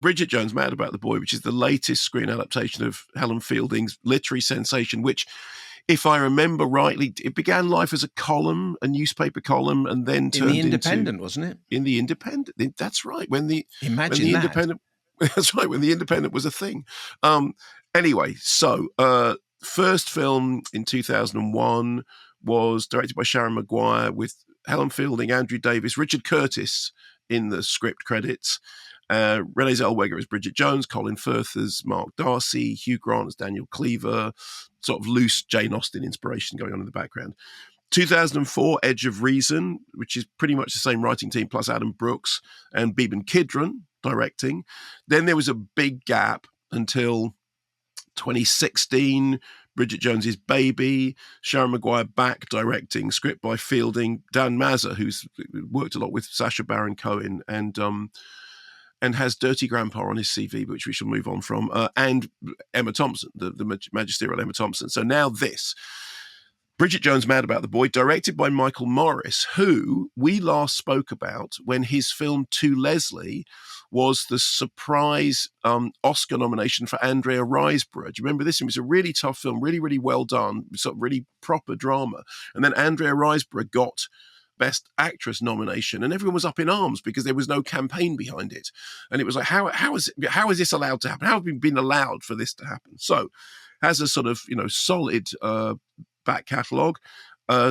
Bridget Jones, Mad About the Boy, which is the latest screen adaptation of Helen Fielding's literary sensation, which, if I remember rightly, it began life as a newspaper column, and then turned in the Independent, wasn't it? In the Independent. That's right. Imagine that. Independent, that's right. When the Independent was a thing. Anyway, so first film in 2001 was directed by Sharon Maguire with Helen Fielding, Andrew Davis, Richard Curtis in the script credits. Renee Zellweger as Bridget Jones, Colin Firth as Mark Darcy, Hugh Grant as Daniel Cleaver, sort of loose Jane Austen inspiration going on in the background. 2004, Edge of Reason, which is pretty much the same writing team, plus Adam Brooks and Beeban Kidron directing. Then there was a big gap until 2016, Bridget Jones's Baby, Sharon Maguire back directing, script by Fielding, Dan Mazza, who's worked a lot with Sacha Baron Cohen and has Dirty Grandpa on his CV, which we shall move on from, and Emma Thompson, the magisterial Emma Thompson. So now this, Bridget Jones, Mad About the Boy, directed by Michael Morris, who we last spoke about when his film To Leslie was the surprise Oscar nomination for Andrea Riseborough. Do you remember this? It was a really tough film, really, really well done, sort of really proper drama. And then Andrea Riseborough got Best Actress nomination, and everyone was up in arms because there was no campaign behind it. And it was like, how is this allowed to happen? How have we been allowed for this to happen? So, has a sort of solid back catalogue,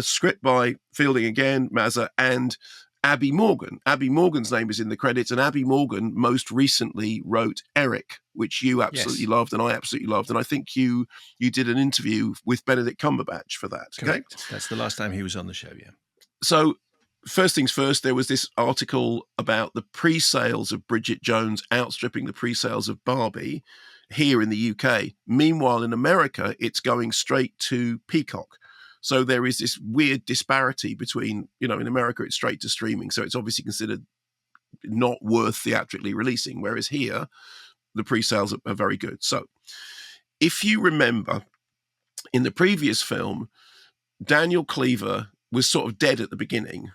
script by Fielding again, Mazza, and Abby Morgan. Abby Morgan's name is in the credits, and Abby Morgan most recently wrote Eric, which you absolutely loved, and I absolutely loved, and I think you did an interview with Benedict Cumberbatch for that. Correct. Okay? That's the last time he was on the show, yeah. So, first things first, there was this article about the pre-sales of Bridget Jones outstripping the pre-sales of Barbie here in the UK. Meanwhile, in America, it's going straight to Peacock. So there is this weird disparity between, in America, it's straight to streaming. So it's obviously considered not worth theatrically releasing, whereas here, the pre-sales are very good. So if you remember, in the previous film, Daniel Cleaver was sort of dead at the beginning.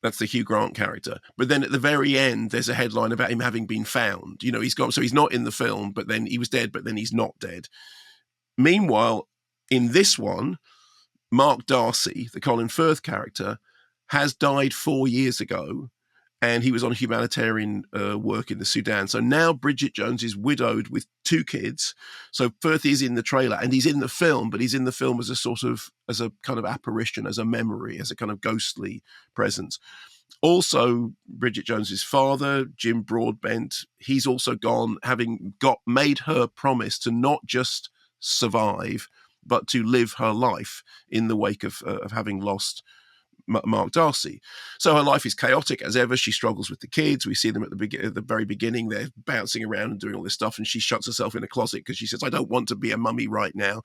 That's the Hugh Grant character. But then at the very end, there's a headline about him having been found. He's gone. So he's not in the film, but then he was dead, but then he's not dead. Meanwhile, in this one, Mark Darcy, the Colin Firth character, has died 4 years ago, and he was on humanitarian work in the Sudan. So now Bridget Jones is widowed with 2 kids. So Firth is in the trailer, and he's in the film, but he's in the film as a kind of apparition, as a memory, as a kind of ghostly presence. Also, Bridget Jones's father, Jim Broadbent, he's also gone, having made her promise to not just survive, but to live her life in the wake of having lost Mark Darcy. So her life is chaotic as ever. She struggles with the kids. We see them at the very beginning. They're bouncing around and doing all this stuff, and she shuts herself in a closet because she says, I don't want to be a mummy right now.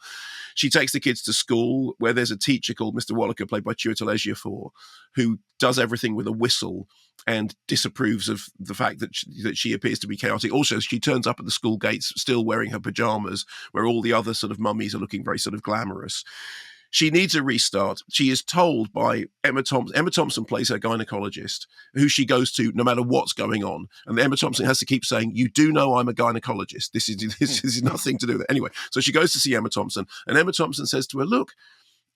She takes the kids to school, where there's a teacher called Mr. Wallaker, played by Chiwetel Ejiofor, who does everything with a whistle and disapproves of the fact that she appears to be chaotic. Also, she turns up at the school gates still wearing her pajamas, where all the other sort of mummies are looking very sort of glamorous. She needs a restart. She is told by Emma Thompson. Emma Thompson plays her gynecologist, who she goes to no matter what's going on. And Emma Thompson has to keep saying, you do know I'm a gynecologist. This is nothing to do with it. Anyway, so she goes to see Emma Thompson, and Emma Thompson says to her, look,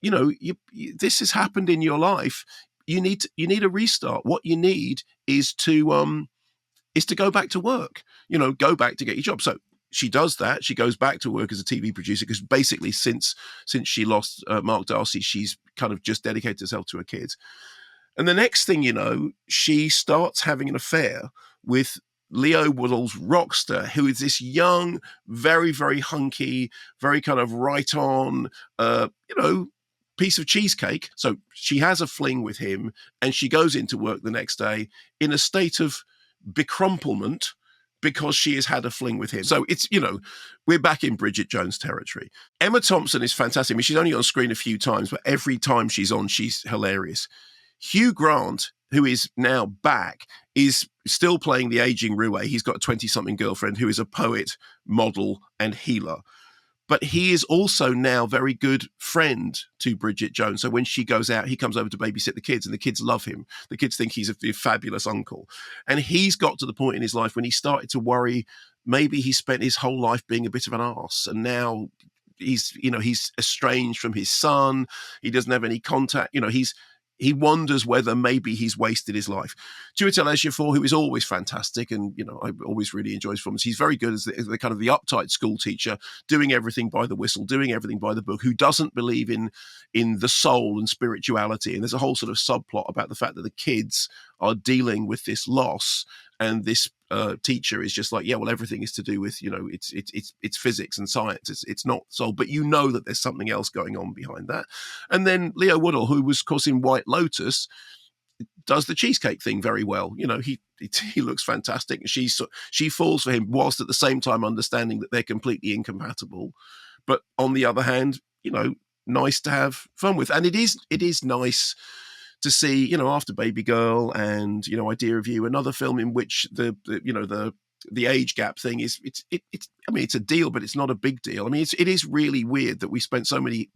this has happened in your life. You need a restart. What you need is to go back to work. Go back to get your job. So she does that. She goes back to work as a TV producer, because basically since she lost Mark Darcy, she's kind of just dedicated herself to her kids. And the next thing you know, she starts having an affair with Leo Woodall's Rockster, who is this young, very, very hunky, very kind of right on, piece of cheesecake. So she has a fling with him, and she goes into work the next day in a state of becrumplement, because she has had a fling with him. So it's, we're back in Bridget Jones territory. Emma Thompson is fantastic. I mean, she's only on screen a few times, but every time she's on, she's hilarious. Hugh Grant, who is now back, is still playing the aging roue. He's got a 20-something girlfriend who is a poet, model, and healer. But he is also now very good friend to Bridget Jones. So when she goes out, he comes over to babysit the kids, and the kids love him. The kids think he's a fabulous uncle. And he's got to the point in his life when he started to worry maybe he spent his whole life being a bit of an arse, and now he's estranged from his son. He doesn't have any contact. He wonders whether maybe he's wasted his life. Chiwetel Ejiofor, who is always fantastic, and I always really enjoy his performance. He's very good as the kind of the uptight school teacher, doing everything by the whistle, doing everything by the book, who doesn't believe in the soul and spirituality. And there's a whole sort of subplot about the fact that the kids are dealing with this loss, and this teacher is just like, yeah, well, everything is to do with, it's physics and science. It's not soul, but that there's something else going on behind that. And then Leo Woodall, who was, of course, in White Lotus, does the cheesecake thing very well. He looks fantastic. She falls for him, whilst at the same time understanding that they're completely incompatible. But on the other hand, nice to have fun with. And it is nice to see, after Baby Girl and, Idea of You, another film in which the age gap thing it's a deal, but it's not a big deal. I mean, it is really weird that we spent so many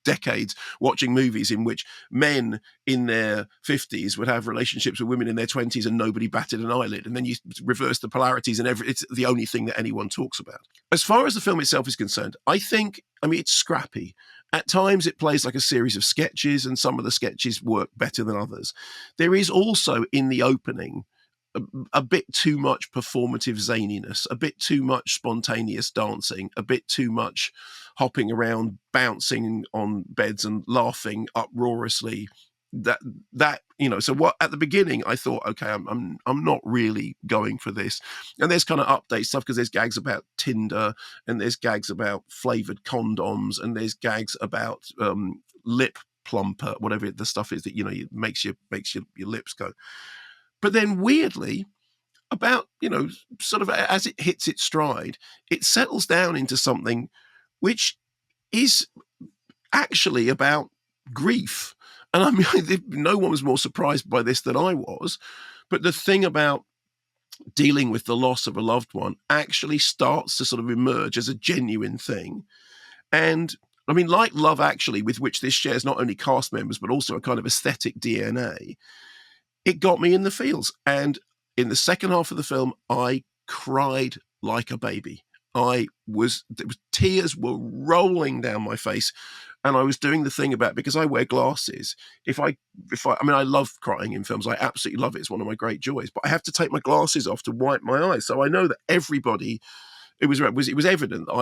decades watching movies in which men in their 50s would have relationships with women in their 20s and nobody batted an eyelid, and then you reverse the polarities and it's the only thing that anyone talks about. As far as the film itself is concerned, it's scrappy. At times it plays like a series of sketches, and some of the sketches work better than others. There is also, in the opening, a bit too much performative zaniness, a bit too much spontaneous dancing, a bit too much hopping around, bouncing on beds and laughing uproariously. So what at the beginning I thought, okay, I'm not really going for this. And there's kind of update stuff, because there's gags about Tinder, and there's gags about flavored condoms, and there's gags about lip plumper, whatever the stuff is that it makes your lips go. But then weirdly, about sort of as it hits its stride, it settles down into something which is actually about grief. And I mean, no one was more surprised by this than I was. But the thing about dealing with the loss of a loved one actually starts to sort of emerge as a genuine thing. And I mean, like Love Actually, with which this shares not only cast members, but also a kind of aesthetic DNA, it got me in the feels. And in the second half of the film, I cried like a baby. Tears were rolling down my face. And I was doing the thing about, because I wear glasses, I love crying in films. I absolutely love it. It's one of my great joys. But I have to take my glasses off to wipe my eyes. So I know that everybody, it was evident that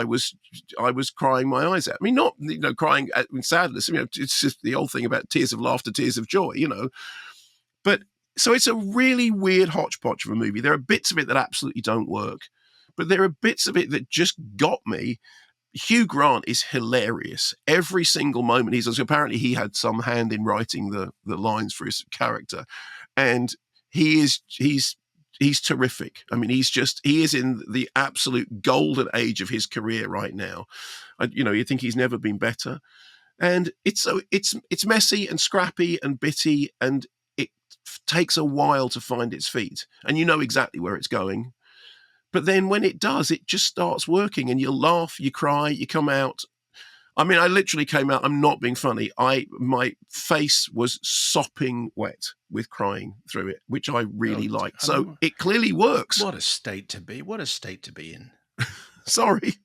I was crying my eyes out. I mean, not crying in sadness. It's just the old thing about tears of laughter, tears of joy. But so it's a really weird hodgepodge of a movie. There are bits of it that absolutely don't work, but there are bits of it that just got me. Hugh Grant is hilarious. Every single moment apparently he had some hand in writing the lines for his character, and he's terrific. I mean, he is in the absolute golden age of his career right now. You think he's never been better, and it's messy and scrappy and bitty, and it takes a while to find its feet, and you know exactly where it's going. But then when it does, it just starts working, and you laugh, you cry, you come out. I mean, I literally came out, I'm not being funny. My face was sopping wet with crying through it, which I really liked. So it clearly works. What a state to be. What a state to be in. Sorry.